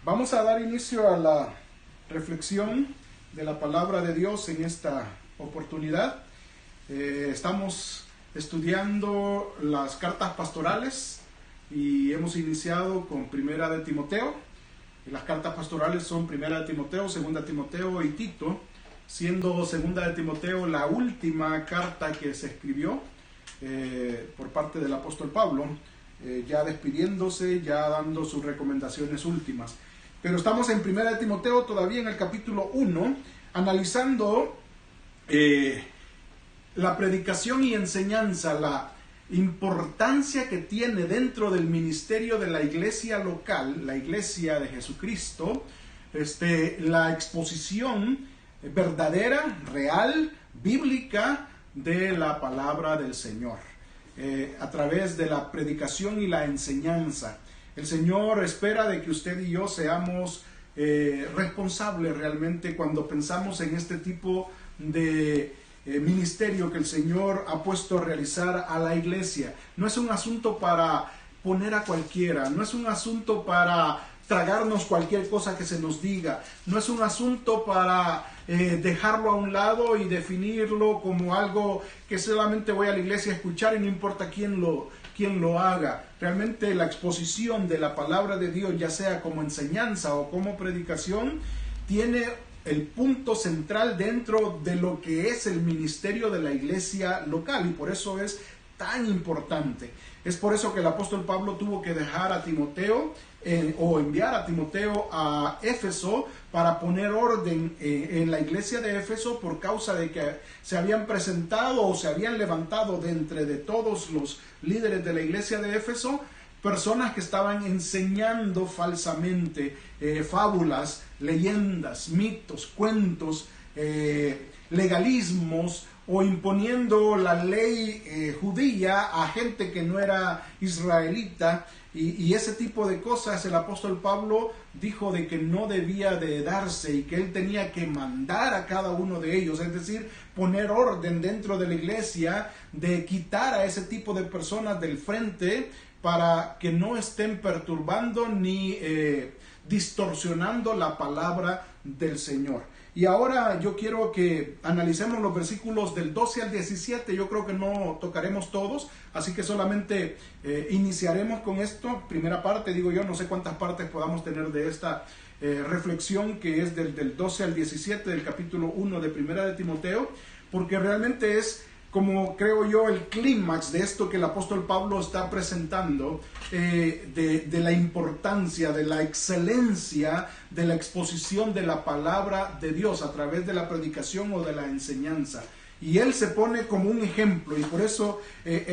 Vamos a dar inicio a la reflexión de la palabra de Dios en esta oportunidad. Estamos estudiando las cartas pastorales y hemos iniciado con Primera de Timoteo. Las cartas pastorales son Primera de Timoteo, Segunda de Timoteo y Tito, siendo Segunda de Timoteo la última carta que se escribió por parte del apóstol Pablo, ya despidiéndose, ya dando sus recomendaciones últimas. Pero estamos en Primera de Timoteo todavía en el capítulo 1, analizando la predicación y enseñanza, la importancia que tiene dentro del ministerio de la iglesia local, la iglesia de Jesucristo, la exposición verdadera, real, bíblica de la palabra del Señor, a través de la predicación y la enseñanza. El Señor espera de que usted y yo seamos responsables realmente cuando pensamos en este tipo de ministerio que el Señor ha puesto a realizar a la iglesia. No es un asunto para poner a cualquiera, no es un asunto para tragarnos cualquier cosa que se nos diga, no es un asunto para dejarlo a un lado y definirlo como algo que solamente voy a la iglesia a escuchar y no importa quién lo haga. Realmente la exposición de la palabra de Dios, ya sea como enseñanza o como predicación, tiene el punto central dentro de lo que es el ministerio de la iglesia local, y por eso es tan importante. Es por eso que el apóstol Pablo tuvo que dejar a Timoteo o enviar a Timoteo a Éfeso para poner orden en la iglesia de Éfeso, por causa de que se habían presentado o se habían levantado de entre de todos los líderes de la iglesia de Éfeso personas que estaban enseñando falsamente fábulas, leyendas, mitos, cuentos, legalismos, o imponiendo la ley judía a gente que no era israelita, y ese tipo de cosas. El apóstol Pablo dijo de que no debía de darse y que él tenía que mandar a cada uno de ellos, es decir, poner orden dentro de la iglesia, de quitar a ese tipo de personas del frente para que no estén perturbando ni distorsionando la palabra del Señor. Y ahora yo quiero que analicemos los versículos del 12 al 17. Yo creo que no tocaremos todos, así que solamente iniciaremos con esto. Primera parte, digo yo, no sé cuántas partes podamos tener de esta reflexión, que es del 12 al 17 del capítulo 1 de Primera de Timoteo, porque realmente es, como creo yo, el clímax de esto que el apóstol Pablo está presentando, de la importancia, de la excelencia de la exposición de la palabra de Dios a través de la predicación o de la enseñanza. Y él se pone como un ejemplo, y por eso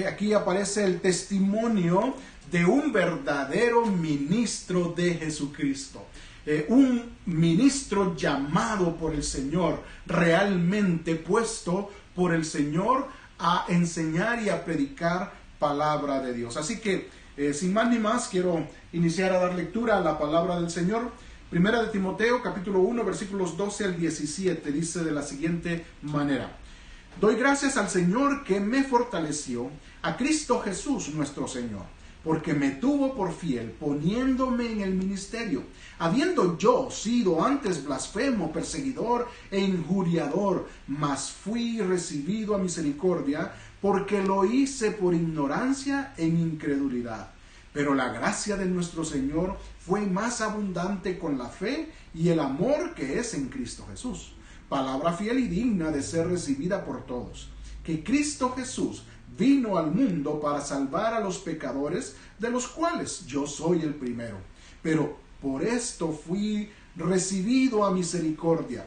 aquí aparece el testimonio de un verdadero ministro de Jesucristo. Un ministro llamado por el Señor, realmente puesto por el Señor a enseñar y a predicar palabra de Dios. Así que sin más ni más, quiero iniciar a dar lectura a la palabra del Señor. Primera de Timoteo, capítulo 1, versículos 12 al 17, dice de la siguiente manera: Doy gracias al Señor que me fortaleció, a Cristo Jesús nuestro Señor, porque me tuvo por fiel, poniéndome en el ministerio, habiendo yo sido antes blasfemo, perseguidor e injuriador, mas fui recibido a misericordia, porque lo hice por ignorancia e incredulidad. Pero la gracia de nuestro Señor fue más abundante con la fe y el amor que es en Cristo Jesús. Palabra fiel y digna de ser recibida por todos, que Cristo Jesús vino al mundo para salvar a los pecadores, de los cuales yo soy el primero. Pero por esto fui recibido a misericordia,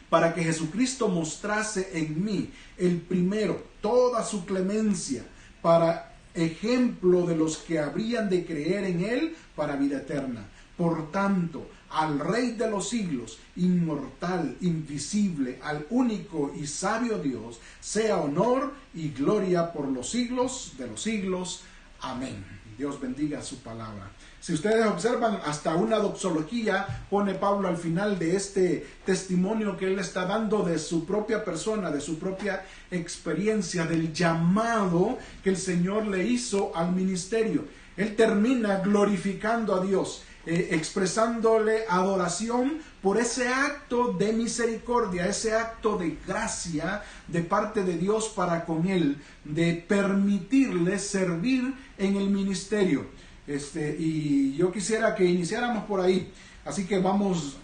para que Jesucristo mostrase en mí, el primero, toda su clemencia, para ejemplo de los que habrían de creer en él para vida eterna. Por tanto, al Rey de los siglos, inmortal, invisible, al único y sabio Dios, sea honor y gloria por los siglos de los siglos. Amén. Dios bendiga su palabra. Si ustedes observan, hasta una doxología pone Pablo al final de este testimonio que él está dando de su propia persona, de su propia experiencia, del llamado que el Señor le hizo al ministerio. Él termina glorificando a Dios. expresándole adoración por ese acto de misericordia, ese acto de gracia de parte de Dios para con él, de permitirle servir en el ministerio. Y yo quisiera que iniciáramos por ahí, así que vamos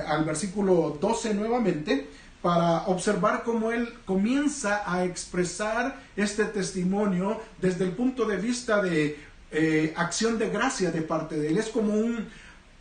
al versículo 12 nuevamente, para observar cómo él comienza a expresar este testimonio desde el punto de vista de acción de gracia de parte de él. Es como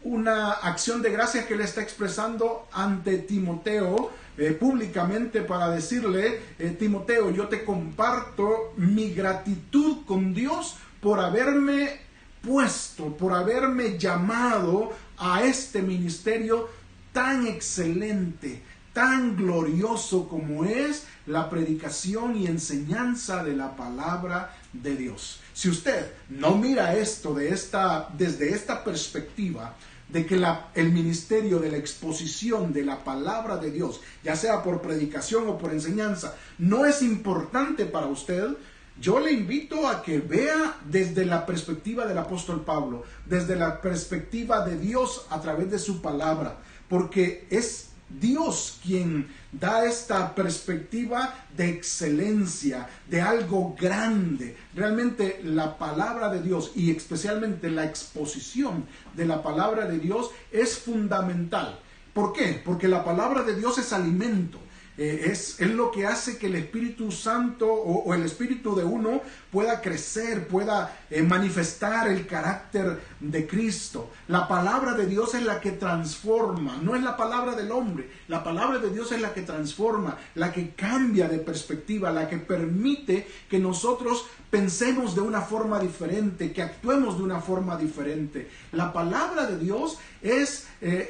una acción de gracia que él está expresando ante Timoteo públicamente, para decirle, Timoteo, yo te comparto mi gratitud con Dios por haberme puesto, por haberme llamado a este ministerio tan excelente, tan glorioso como es la predicación y enseñanza de la palabra de Dios. Si usted no mira esto desde esta perspectiva de que el ministerio de la exposición de la palabra de Dios, ya sea por predicación o por enseñanza, no es importante para usted, yo le invito a que vea desde la perspectiva del apóstol Pablo, desde la perspectiva de Dios a través de su palabra, porque es Dios quien da esta perspectiva de excelencia, de algo grande. Realmente la palabra de Dios, y especialmente la exposición de la palabra de Dios, es fundamental. ¿Por qué? Porque la palabra de Dios es alimento. Es lo que hace que el Espíritu Santo o el Espíritu de uno pueda crecer, pueda manifestar el carácter de Cristo. La palabra de Dios es la que transforma, no es la palabra del hombre. La palabra de Dios es la que transforma, la que cambia de perspectiva, la que permite que nosotros pensemos de una forma diferente, que actuemos de una forma diferente. La palabra de Dios es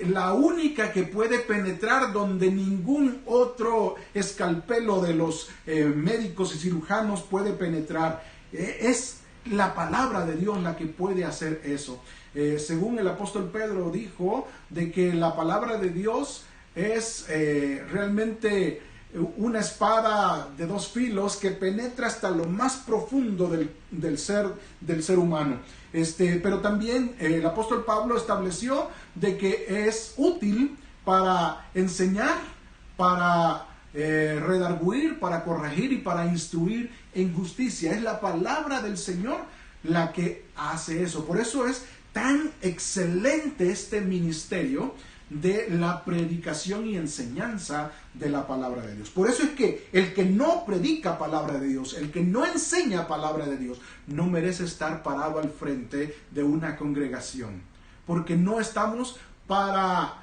la única que puede penetrar donde ningún otro escalpelo de los médicos y cirujanos puede penetrar. Es la palabra de Dios la que puede hacer eso. Según el apóstol Pedro dijo, de que la palabra de Dios es realmente una espada de dos filos que penetra hasta lo más profundo del ser humano. Pero también el apóstol Pablo estableció de que es útil para enseñar, para redarguir, para corregir y para instruir en justicia. Es la palabra del Señor la que hace eso. Por eso es tan excelente este ministerio de la predicación y enseñanza de la palabra de Dios. Por eso es que el que no predica palabra de Dios, el que no enseña palabra de Dios, no merece estar parado al frente de una congregación, porque no estamos para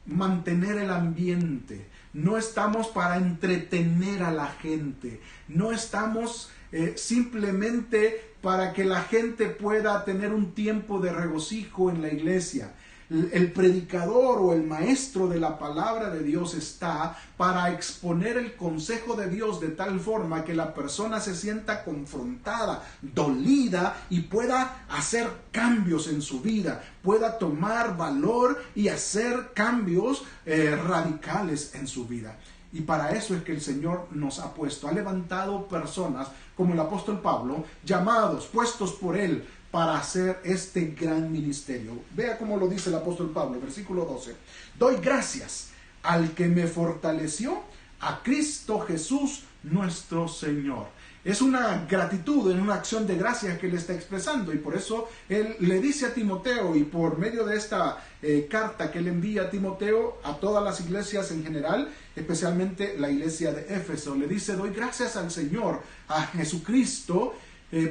mantener el ambiente, no estamos para entretener a la gente, no estamos simplemente para que la gente pueda tener un tiempo de regocijo en la iglesia. El predicador o el maestro de la palabra de Dios está para exponer el consejo de Dios de tal forma que la persona se sienta confrontada, dolida y pueda hacer cambios en su vida, pueda tomar valor y hacer cambios radicales en su vida. Y para eso es que el Señor nos ha puesto, ha levantado personas como el apóstol Pablo, llamados, puestos por él, para hacer este gran ministerio. Vea cómo lo dice el apóstol Pablo, versículo 12. Doy gracias al que me fortaleció, a Cristo Jesús nuestro Señor. Es una gratitud, es una acción de gracias que él está expresando, y por eso él le dice a Timoteo, y por medio de esta carta que él envía a Timoteo, a todas las iglesias en general, especialmente la iglesia de Éfeso, le dice: doy gracias al Señor, a Jesucristo,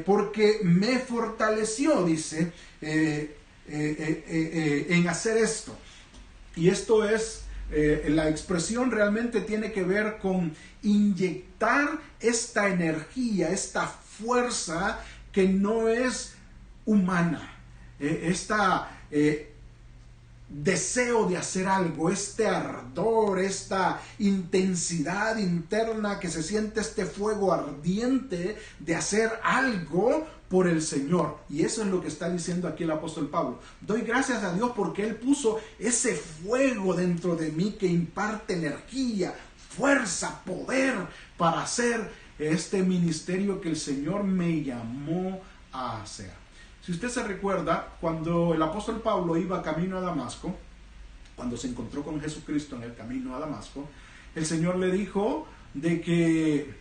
porque me fortaleció, dice, en hacer esto. Y esto es, la expresión realmente tiene que ver con inyectar esta energía, esta fuerza que no es humana, deseo de hacer algo, este ardor, esta intensidad interna que se siente, este fuego ardiente de hacer algo por el Señor. Y eso es lo que está diciendo aquí el apóstol Pablo. Doy gracias a Dios porque Él puso ese fuego dentro de mí que imparte energía, fuerza, poder para hacer este ministerio que el Señor me llamó a hacer. Si usted se recuerda, cuando el apóstol Pablo iba camino a Damasco, cuando se encontró con Jesucristo en el camino a Damasco, el Señor le dijo de que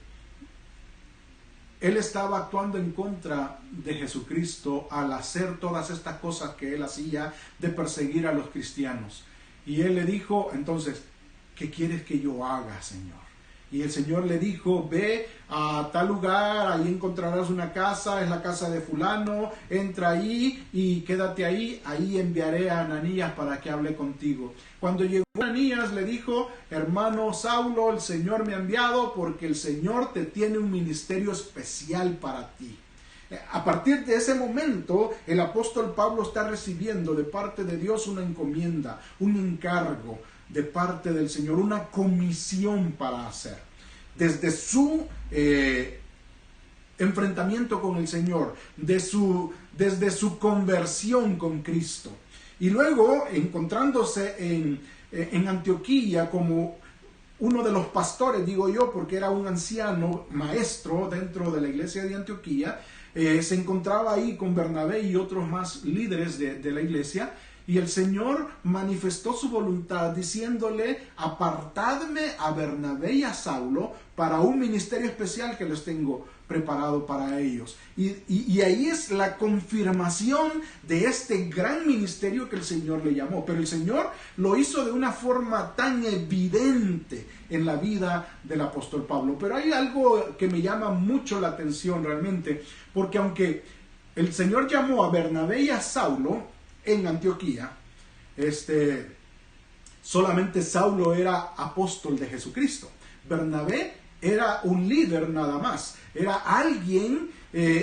él estaba actuando en contra de Jesucristo al hacer todas estas cosas que él hacía de perseguir a los cristianos. Y él le dijo, entonces, ¿qué quieres que yo haga, Señor? Y el Señor le dijo, ve a tal lugar, ahí encontrarás una casa, es la casa de fulano, entra ahí y quédate ahí, ahí enviaré a Ananías para que hable contigo. Cuando llegó Ananías le dijo, hermano Saulo, el Señor me ha enviado porque el Señor te tiene un ministerio especial para ti. A partir de ese momento, el apóstol Pablo está recibiendo de parte de Dios una encomienda, un encargo de parte del Señor, una comisión para hacer. Desde su enfrentamiento con el Señor, desde su conversión con Cristo. Y luego, encontrándose en Antioquía como uno de los pastores, digo yo, porque era un anciano maestro dentro de la iglesia de Antioquía, se encontraba ahí con Bernabé y otros más líderes de la iglesia, y el Señor manifestó su voluntad diciéndole, apartadme a Bernabé y a Saulo para un ministerio especial que les tengo preparado para ellos. Y ahí es la confirmación de este gran ministerio que el Señor le llamó. Pero el Señor lo hizo de una forma tan evidente en la vida del apóstol Pablo. Pero hay algo que me llama mucho la atención realmente, porque aunque el Señor llamó a Bernabé y a Saulo en Antioquía, solamente Saulo era apóstol de Jesucristo. Bernabé era un líder nada más, era alguien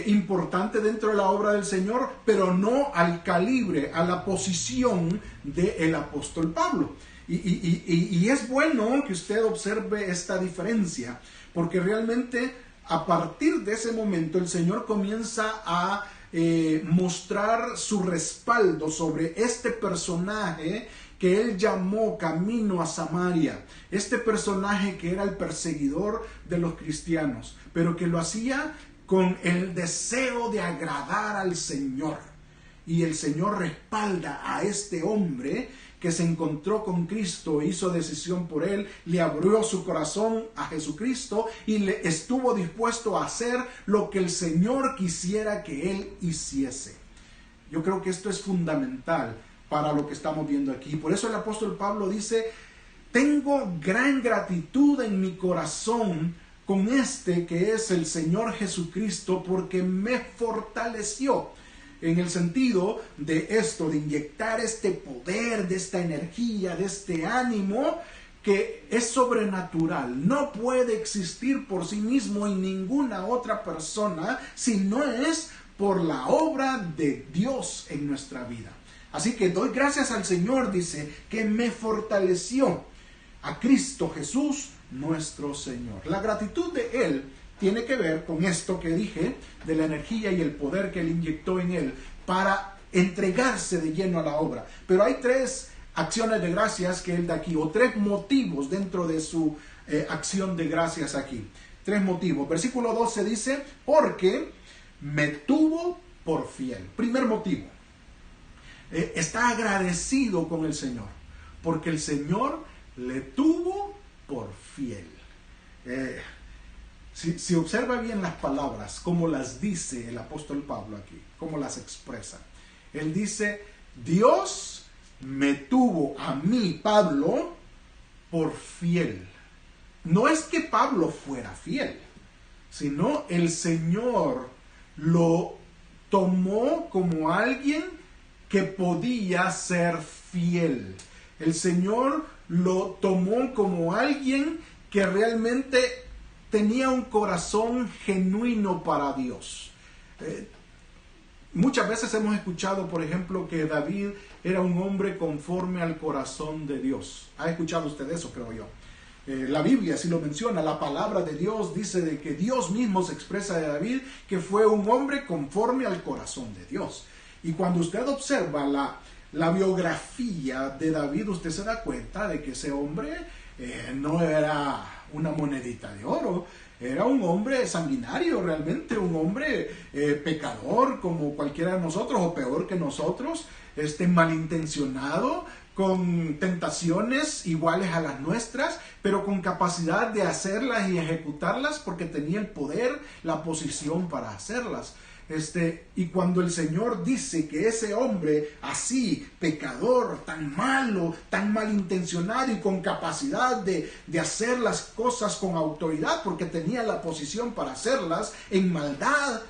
importante dentro de la obra del Señor, pero no al calibre, a la posición del apóstol Pablo. Y es bueno que usted observe esta diferencia, porque realmente a partir de ese momento el Señor comienza a mostrar su respaldo sobre este personaje que él llamó Camino a Samaria, este personaje que era el perseguidor de los cristianos, pero que lo hacía con el deseo de agradar al Señor. Y el Señor respalda a este hombre que se encontró con Cristo, hizo decisión por él, le abrió su corazón a Jesucristo y le estuvo dispuesto a hacer lo que el Señor quisiera que él hiciese. Yo creo que esto es fundamental para lo que estamos viendo aquí. Por eso el apóstol Pablo dice, tengo gran gratitud en mi corazón con este que es el Señor Jesucristo, porque me fortaleció. En el sentido de esto, de inyectar este poder, de esta energía, de este ánimo que es sobrenatural. No puede existir por sí mismo en ninguna otra persona si no es por la obra de Dios en nuestra vida. Así que doy gracias al Señor, dice, que me fortaleció a Cristo Jesús, nuestro Señor. La gratitud de Él tiene que ver con esto que dije, de la energía y el poder que Él inyectó en Él para entregarse de lleno a la obra. Pero hay tres acciones de gracias que Él da aquí, o tres motivos dentro de su acción de gracias aquí. Tres motivos. Versículo 12 dice, porque me tuvo por fiel. Primer motivo. Está agradecido con el Señor, porque el Señor le tuvo por fiel. Si observa bien las palabras, cómo las dice el apóstol Pablo aquí, cómo las expresa. Él dice, Dios me tuvo a mí, Pablo, por fiel. No es que Pablo fuera fiel, sino el Señor lo tomó como alguien que podía ser fiel. El Señor lo tomó como alguien que realmente tenía un corazón genuino para Dios. Muchas veces hemos escuchado, por ejemplo, que David era un hombre conforme al corazón de Dios. ¿Ha escuchado usted eso, creo yo? La Biblia sí lo menciona, la palabra de Dios dice de que Dios mismo se expresa de David que fue un hombre conforme al corazón de Dios. Y cuando usted observa la biografía de David, usted se da cuenta de que ese hombre no era una monedita de oro. era un hombre sanguinario, realmente un hombre pecador como cualquiera de nosotros, o peor que nosotros, malintencionado, con tentaciones iguales a las nuestras, pero con capacidad de hacerlas y ejecutarlas porque tenía el poder, la posición para hacerlas. Y cuando el Señor dice que ese hombre así, pecador, tan malo, tan malintencionado y con capacidad de hacer las cosas con autoridad porque tenía la posición para hacerlas en maldad,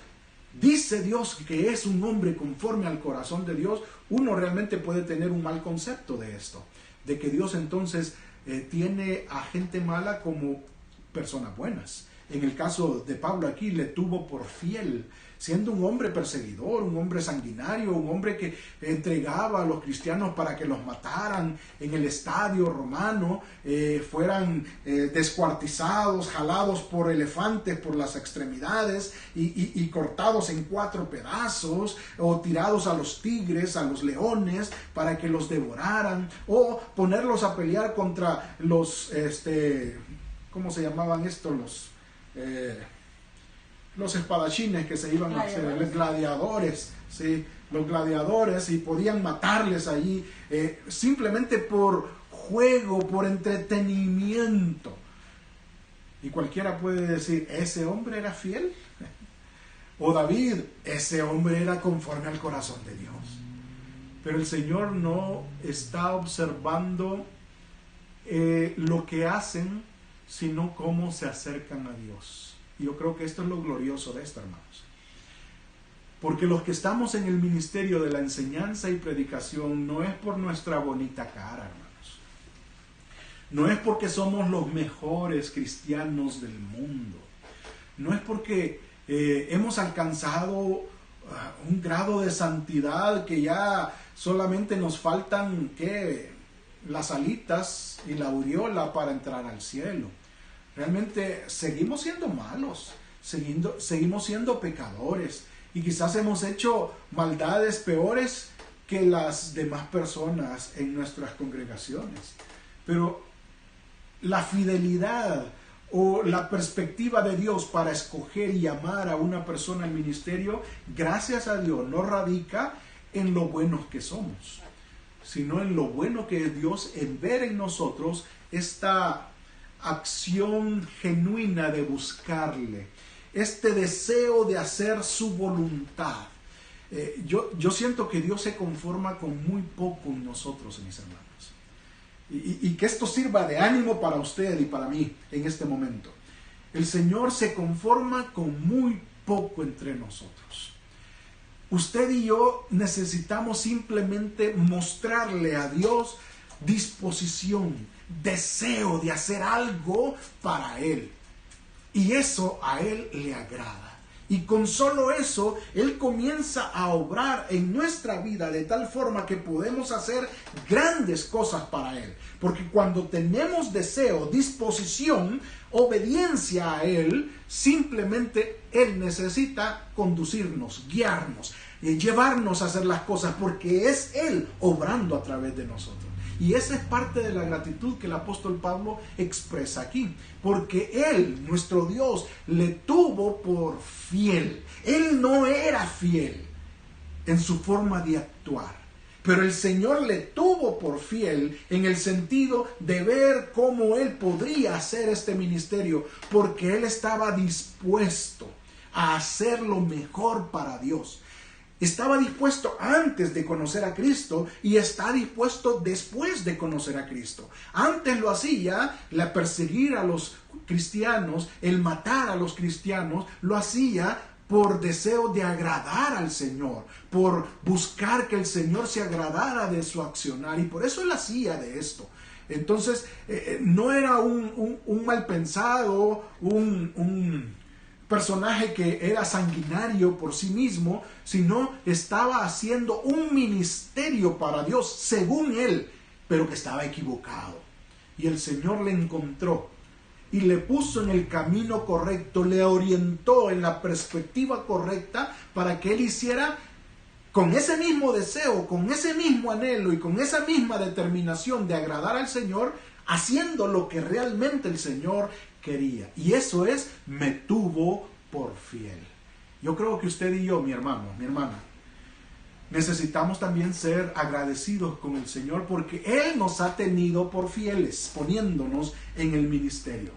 dice Dios que es un hombre conforme al corazón de Dios, uno realmente puede tener un mal concepto de esto, de que Dios entonces tiene a gente mala como personas buenas. En el caso de Pablo aquí, le tuvo por fiel, siendo un hombre perseguidor, un hombre sanguinario, un hombre que entregaba a los cristianos para que los mataran en el estadio romano, fueran descuartizados, jalados por elefantes por las extremidades y cortados en 4 pedazos, o tirados a los tigres, a los leones, para que los devoraran, o ponerlos a pelear contra los, ¿cómo se llamaban estos? Los espadachines que se iban a hacer, los gladiadores, ¿sí? Los gladiadores, y podían matarles allí simplemente por juego, por entretenimiento. Y cualquiera puede decir, ¿ese hombre era fiel? O David, ese hombre era conforme al corazón de Dios. Pero el Señor no está observando lo que hacen, sino cómo se acercan a Dios. Y yo creo que esto es lo glorioso de esto, hermanos. Porque los que estamos en el ministerio de la enseñanza y predicación no es por nuestra bonita cara, hermanos. No es porque somos los mejores cristianos del mundo. No es porque hemos alcanzado un grado de santidad que ya solamente nos faltan las alitas y la aureola para entrar al cielo. Realmente seguimos siendo malos, seguimos siendo pecadores, y quizás hemos hecho maldades peores que las demás personas en nuestras congregaciones. Pero la fidelidad o la perspectiva de Dios para escoger y llamar a una persona al ministerio, gracias a Dios, no radica en lo buenos que somos, sino en lo bueno que es Dios en ver en nosotros esta acción genuina de buscarle, este deseo de hacer su voluntad. Yo siento que Dios se conforma con muy poco en nosotros, mis hermanos. Y que esto sirva de ánimo para usted y para mí en este momento. El Señor se conforma con muy poco entre nosotros. Usted y yo necesitamos simplemente mostrarle a Dios disposición, deseo de hacer algo para Él. Y eso a Él le agrada. Y con solo eso, Él comienza a obrar en nuestra vida de tal forma que podemos hacer grandes cosas para Él. Porque cuando tenemos deseo, disposición, obediencia a Él, simplemente Él necesita conducirnos, guiarnos, llevarnos a hacer las cosas, porque es Él obrando a través de nosotros. Y esa es parte de la gratitud que el apóstol Pablo expresa aquí. Porque Él, nuestro Dios, le tuvo por fiel. Él no era fiel en su forma de actuar. Pero el Señor le tuvo por fiel en el sentido de ver cómo Él podría hacer este ministerio. Porque Él estaba dispuesto a hacer lo mejor para Dios. Estaba dispuesto antes de conocer a Cristo y está dispuesto después de conocer a Cristo. Antes lo hacía, la perseguir a los cristianos, el matar a los cristianos, lo hacía por deseo de agradar al Señor, por buscar que el Señor se agradara de su accionar, y por eso él hacía de esto. Entonces, no era un mal pensado, un personaje que era sanguinario por sí mismo, sino estaba haciendo un ministerio para Dios según él, pero que estaba equivocado. Y el Señor le encontró y le puso en el camino correcto, le orientó en la perspectiva correcta para que él hiciera con ese mismo deseo, con ese mismo anhelo y con esa misma determinación de agradar al Señor, haciendo lo que realmente el Señor quería. Y eso es, me tuvo por fiel. Yo creo que usted y yo, mi hermano, mi hermana, necesitamos también ser agradecidos con el Señor porque Él nos ha tenido por fieles, poniéndonos en el ministerio.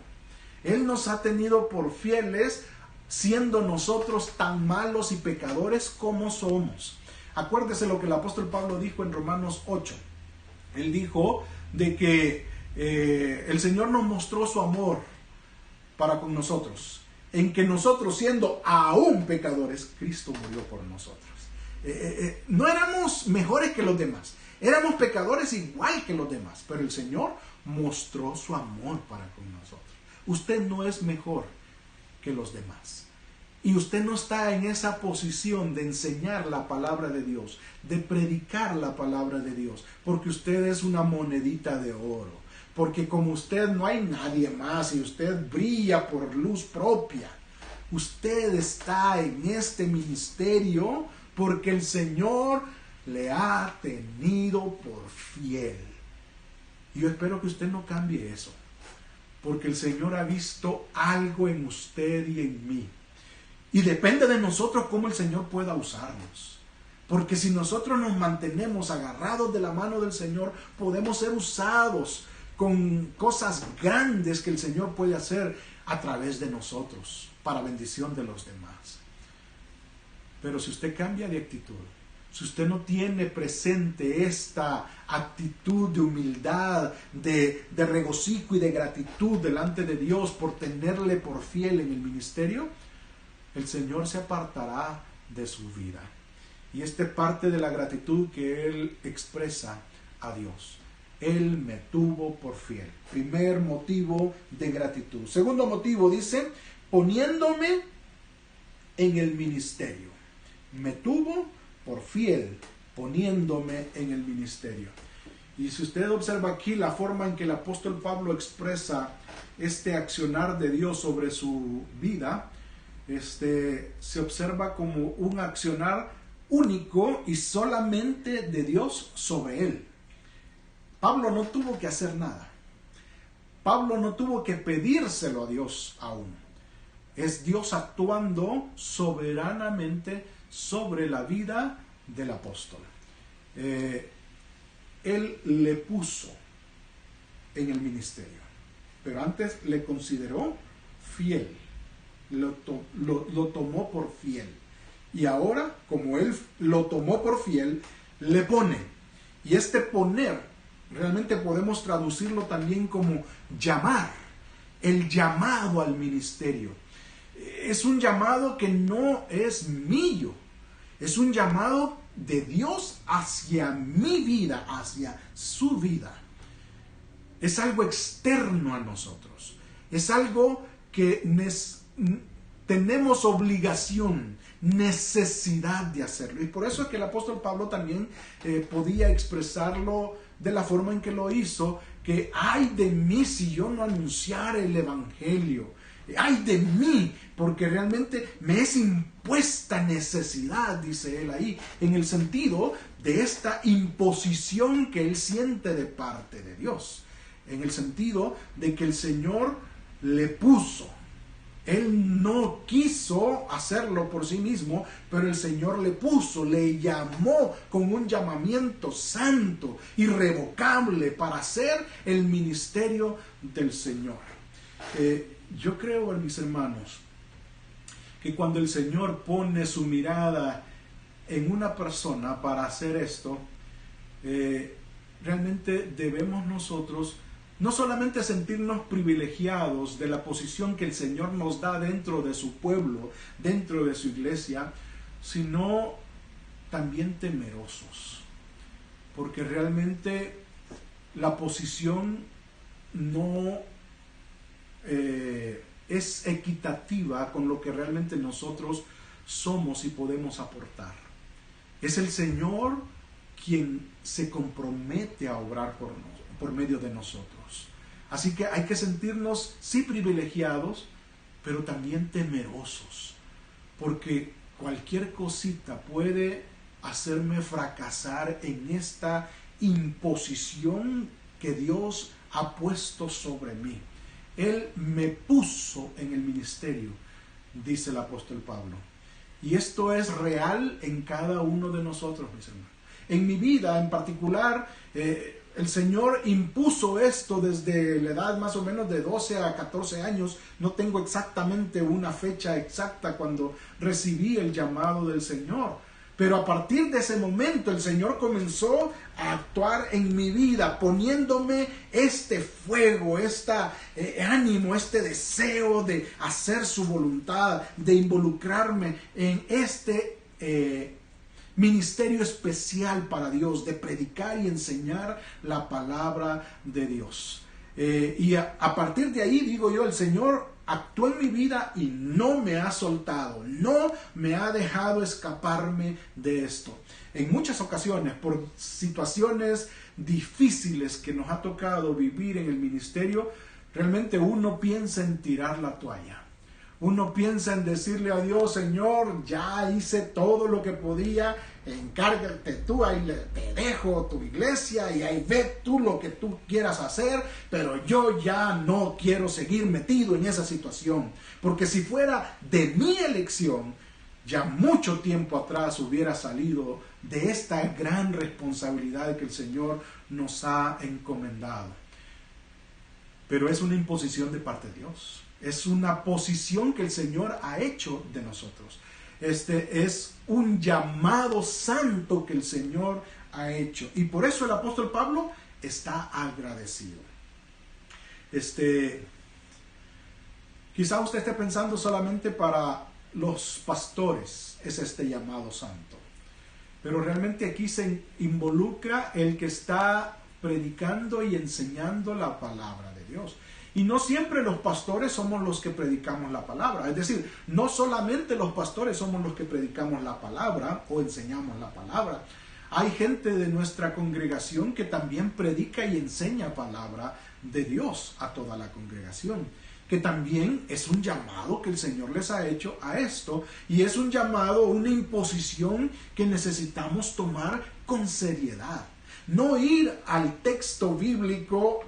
Él nos ha tenido por fieles, siendo nosotros tan malos y pecadores como somos. Acuérdese lo que el apóstol Pablo dijo en Romanos 8. Él dijo de que el Señor nos mostró su amor para con nosotros, en que nosotros, siendo aún pecadores, Cristo murió por nosotros. No éramos mejores que los demás, éramos pecadores igual que los demás, pero el Señor mostró su amor para con nosotros. Usted no es mejor que los demás. Y usted no está en esa posición de enseñar la palabra de Dios, de predicar la palabra de Dios, porque usted es una monedita de oro, porque como usted no hay nadie más y usted brilla por luz propia. Usted está en este ministerio porque el Señor le ha tenido por fiel. Y yo espero que usted no cambie eso, porque el Señor ha visto algo en usted y en mí. Y depende de nosotros cómo el Señor pueda usarnos. Porque si nosotros nos mantenemos agarrados de la mano del Señor, podemos ser usados con cosas grandes que el Señor puede hacer a través de nosotros, para bendición de los demás. Pero si usted cambia de actitud, si usted no tiene presente esta actitud de humildad, de regocijo y de gratitud delante de Dios por tenerle por fiel en el ministerio, el Señor se apartará de su vida. Y esta es parte de la gratitud que Él expresa a Dios. Él me tuvo por fiel. Primer motivo de gratitud. Segundo motivo dice, poniéndome en el ministerio. Me tuvo por fiel, poniéndome en el ministerio. Y si usted observa aquí la forma en que el apóstol Pablo expresa este accionar de Dios sobre su vida, se observa como un accionar único y solamente de Dios sobre él. Pablo no tuvo que hacer nada. Pablo no tuvo que pedírselo a Dios aún. Es Dios actuando soberanamente sobre la vida del apóstol. Él le puso en el ministerio, pero antes le consideró fiel. Lo tomó por fiel. Y ahora, como él lo tomó por fiel, le pone. Y este poner, realmente podemos traducirlo también como llamar. El llamado al ministerio. Es un llamado que no es mío. Es un llamado de Dios hacia mi vida, hacia su vida. Es algo externo a nosotros. Es algo que tenemos obligación, necesidad de hacerlo. Y por eso es que el apóstol Pablo también podía expresarlo de la forma en que lo hizo, que ay de mí si yo no anunciara el evangelio. Ay de mí, porque realmente me es impuesta necesidad, dice él ahí, en el sentido de esta imposición que él siente de parte de Dios. En el sentido de que el Señor le puso. Él no quiso hacerlo por sí mismo, pero el Señor le puso, le llamó con un llamamiento santo, irrevocable, para hacer el ministerio del Señor. Yo creo, mis hermanos, que cuando el Señor pone su mirada en una persona para hacer esto, realmente debemos nosotros no solamente sentirnos privilegiados de la posición que el Señor nos da dentro de su pueblo, dentro de su iglesia, sino también temerosos. Porque realmente la posición no es equitativa con lo que realmente nosotros somos y podemos aportar. Es el Señor quien se compromete a obrar por medio de nosotros. Así que hay que sentirnos sí privilegiados, pero también temerosos, porque cualquier cosita puede hacerme fracasar en esta imposición que Dios ha puesto sobre mí. Él me puso en el ministerio, dice el apóstol Pablo. Y esto es real en cada uno de nosotros, mis hermanos. En mi vida en particular, el Señor impuso esto desde la edad más o menos de 12 a 14 años. No tengo exactamente una fecha exacta cuando recibí el llamado del Señor. Pero a partir de ese momento el Señor comenzó a actuar en mi vida, poniéndome este fuego, ánimo, este deseo de hacer su voluntad, de involucrarme en este ministerio especial para Dios, de predicar y enseñar la palabra de Dios. Y a partir de ahí, digo yo, el Señor actuó en mi vida y no me ha soltado, no me ha dejado escaparme de esto. En muchas ocasiones, por situaciones difíciles que nos ha tocado vivir en el ministerio, realmente uno piensa en tirar la toalla. Uno piensa en decirle a Dios: Señor, ya hice todo lo que podía, encárgate tú, ahí te dejo tu iglesia y ahí ve tú lo que tú quieras hacer, pero yo ya no quiero seguir metido en esa situación, porque si fuera de mi elección, ya mucho tiempo atrás hubiera salido de esta gran responsabilidad que el Señor nos ha encomendado. Pero es una imposición de parte de Dios. Es una posición que el Señor ha hecho de nosotros. Es un llamado santo que el Señor ha hecho. Y por eso el apóstol Pablo está agradecido. Quizá usted esté pensando solamente para los pastores es este llamado santo. Pero realmente aquí se involucra el que está predicando y enseñando la palabra de Dios. Y no siempre los pastores somos los que predicamos la palabra. Es decir, no solamente los pastores somos los que predicamos la palabra o enseñamos la palabra. Hay gente de nuestra congregación que también predica y enseña palabra de Dios a toda la congregación. Que también es un llamado que el Señor les ha hecho a esto. Y es un llamado, una imposición que necesitamos tomar con seriedad. No ir al texto bíblico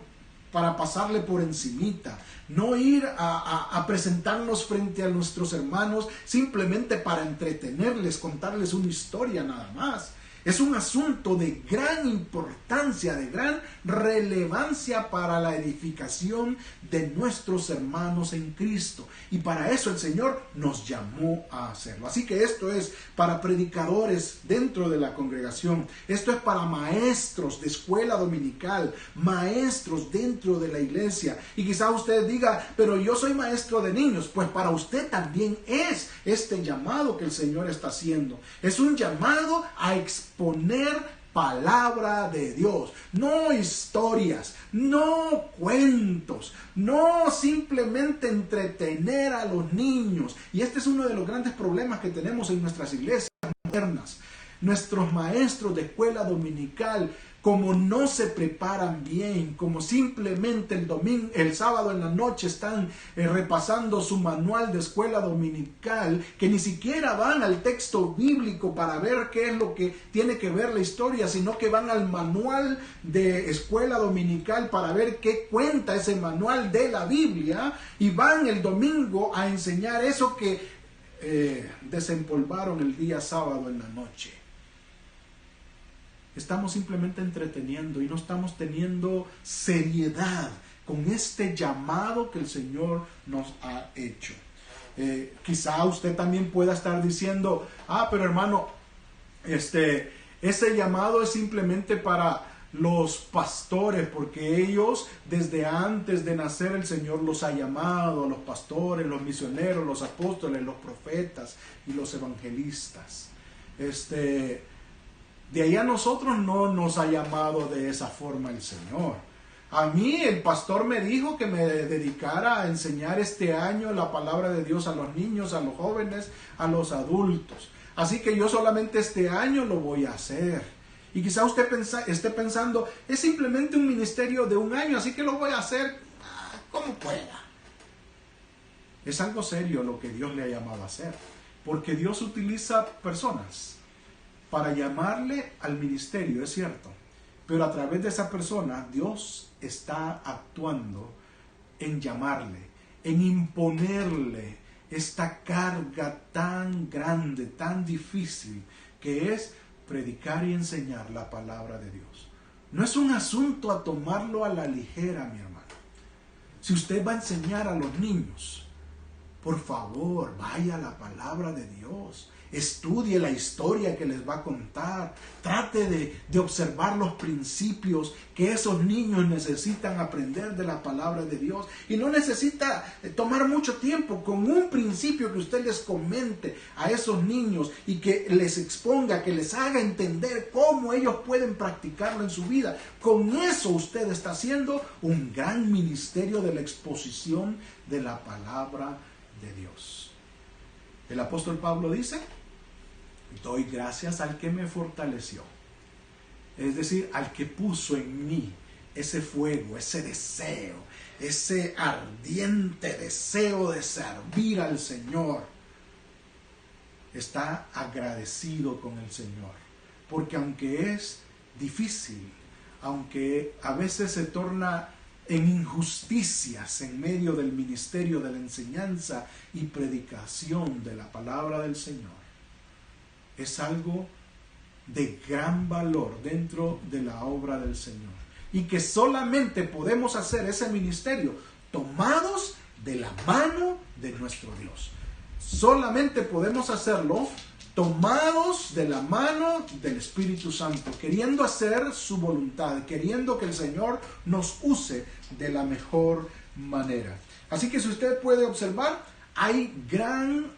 para pasarle por encimita, no ir a presentarnos frente a nuestros hermanos simplemente para entretenerles, contarles una historia nada más. Es un asunto de gran importancia, de gran relevancia para la edificación de nuestros hermanos en Cristo. Y para eso el Señor nos llamó a hacerlo. Así que esto es para predicadores dentro de la congregación. Esto es para maestros de escuela dominical, maestros dentro de la iglesia. Y quizá usted diga: pero yo soy maestro de niños. Pues para usted también es este llamado que el Señor está haciendo. Es un llamado a exponer palabra de Dios, no historias, no cuentos, no simplemente entretener a los niños. Y este es uno de los grandes problemas que tenemos en nuestras iglesias modernas. Nuestros maestros de escuela dominical, como no se preparan bien, como simplemente el sábado en la noche están repasando su manual de escuela dominical, que ni siquiera van al texto bíblico para ver qué es lo que tiene que ver la historia, sino que van al manual de escuela dominical para ver qué cuenta ese manual de la Biblia, y van el domingo a enseñar eso que desempolvaron el día sábado en la noche. Estamos simplemente entreteniendo y no estamos teniendo seriedad con este llamado que el Señor nos ha hecho. Quizá usted también pueda estar diciendo: pero hermano, ese llamado es simplemente para los pastores, porque ellos desde antes de nacer el Señor los ha llamado, los pastores, los misioneros, los apóstoles, los profetas y los evangelistas. De ahí a nosotros no nos ha llamado de esa forma el Señor. A mí el pastor me dijo que me dedicara a enseñar este año la palabra de Dios a los niños, a los jóvenes, a los adultos. Así que yo solamente este año lo voy a hacer. Y quizá usted esté pensando: es simplemente un ministerio de un año, así que lo voy a hacer como pueda. Es algo serio lo que Dios le ha llamado a hacer, porque Dios utiliza personas para llamarle al ministerio, es cierto, pero a través de esa persona Dios está actuando en llamarle, en imponerle esta carga tan grande, tan difícil, que es predicar y enseñar la palabra de Dios. No es un asunto a tomarlo a la ligera, mi hermano. Si usted va a enseñar a los niños, por favor, vaya a la palabra de Dios. Estudie la historia que les va a contar. Trate de observar los principios que esos niños necesitan aprender de la palabra de Dios. Y no necesita tomar mucho tiempo. Con un principio que usted les comente a esos niños y que les exponga, que les haga entender cómo ellos pueden practicarlo en su vida. Con eso usted está haciendo un gran ministerio de la exposición de la palabra de Dios. El apóstol Pablo dice: doy gracias al que me fortaleció. Es decir, al que puso en mí ese fuego, ese deseo, ese ardiente deseo de servir al Señor. Está agradecido con el Señor. Porque aunque es difícil, aunque a veces se torna en injusticias en medio del ministerio de la enseñanza y predicación de la palabra del Señor, es algo de gran valor dentro de la obra del Señor, y que solamente podemos hacer ese ministerio tomados de la mano de nuestro Dios. Solamente podemos hacerlo tomados de la mano del Espíritu Santo, queriendo hacer su voluntad, queriendo que el Señor nos use de la mejor manera. Así que si usted puede observar, hay gran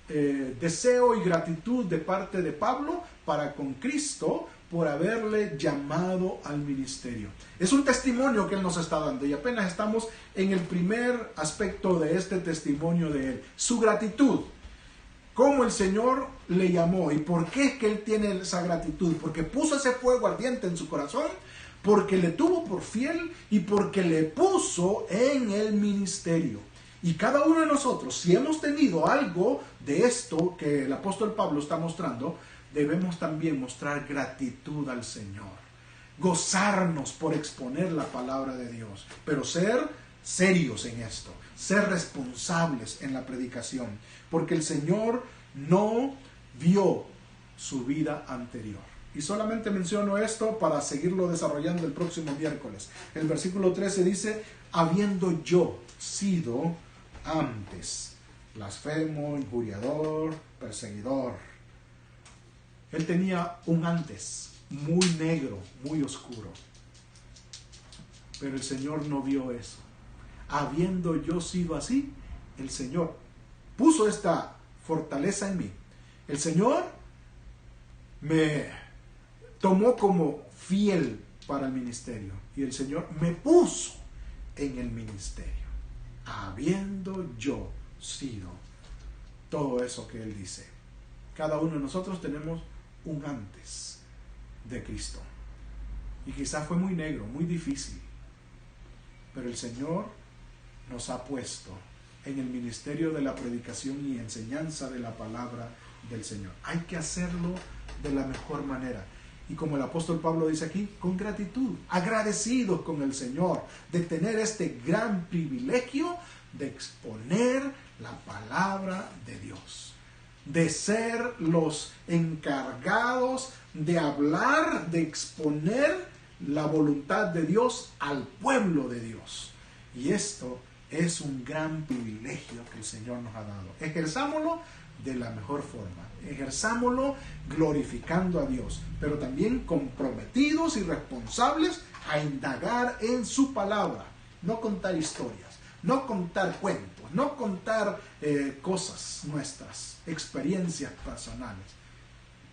deseo y gratitud de parte de Pablo para con Cristo por haberle llamado al ministerio. Es un testimonio que él nos está dando, y apenas estamos en el primer aspecto de este testimonio de él: su gratitud. Cómo el Señor le llamó y por qué es que él tiene esa gratitud. Porque puso ese fuego ardiente en su corazón, porque le tuvo por fiel y porque le puso en el ministerio. Y cada uno de nosotros, si hemos tenido algo de esto que el apóstol Pablo está mostrando, debemos también mostrar gratitud al Señor. Gozarnos por exponer la palabra de Dios, pero ser serios en esto, ser responsables en la predicación, porque el Señor no vio su vida anterior. Y solamente menciono esto para seguirlo desarrollando el próximo miércoles. El versículo 13 dice: habiendo yo sido antes blasfemo, injuriador, perseguidor. Él tenía un antes muy negro, muy oscuro. Pero el Señor no vio eso. Habiendo yo sido así, el Señor puso esta fortaleza en mí. El Señor me tomó como fiel para el ministerio, y el Señor me puso en el ministerio, habiendo yo sido todo eso que Él dice. Cada uno de nosotros tenemos un antes de Cristo, y quizás fue muy negro, muy difícil, pero el Señor nos ha puesto en el ministerio de la predicación y enseñanza de la palabra del Señor. Hay que hacerlo de la mejor manera. Y como el apóstol Pablo dice aquí, con gratitud, agradecidos con el Señor de tener este gran privilegio de exponer la palabra de Dios, de ser los encargados de hablar, de exponer la voluntad de Dios al pueblo de Dios. Y esto es un gran privilegio que el Señor nos ha dado. Ejerzámoslo de la mejor forma. Ejerzámoslo glorificando a Dios, pero también comprometidos y responsables a indagar en su palabra. No contar historias, no contar cuentos, no contar cosas nuestras, experiencias personales.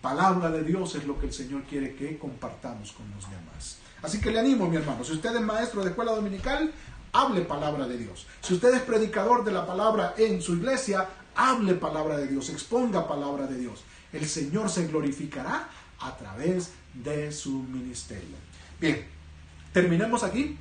Palabra de Dios es lo que el Señor quiere que compartamos con los demás. Así que le animo, mi hermano, si usted es maestro de escuela dominical, hable palabra de Dios. Si usted es predicador de la palabra en su iglesia, hable palabra de Dios, exponga palabra de Dios. El Señor se glorificará a través de su ministerio. Bien, terminemos aquí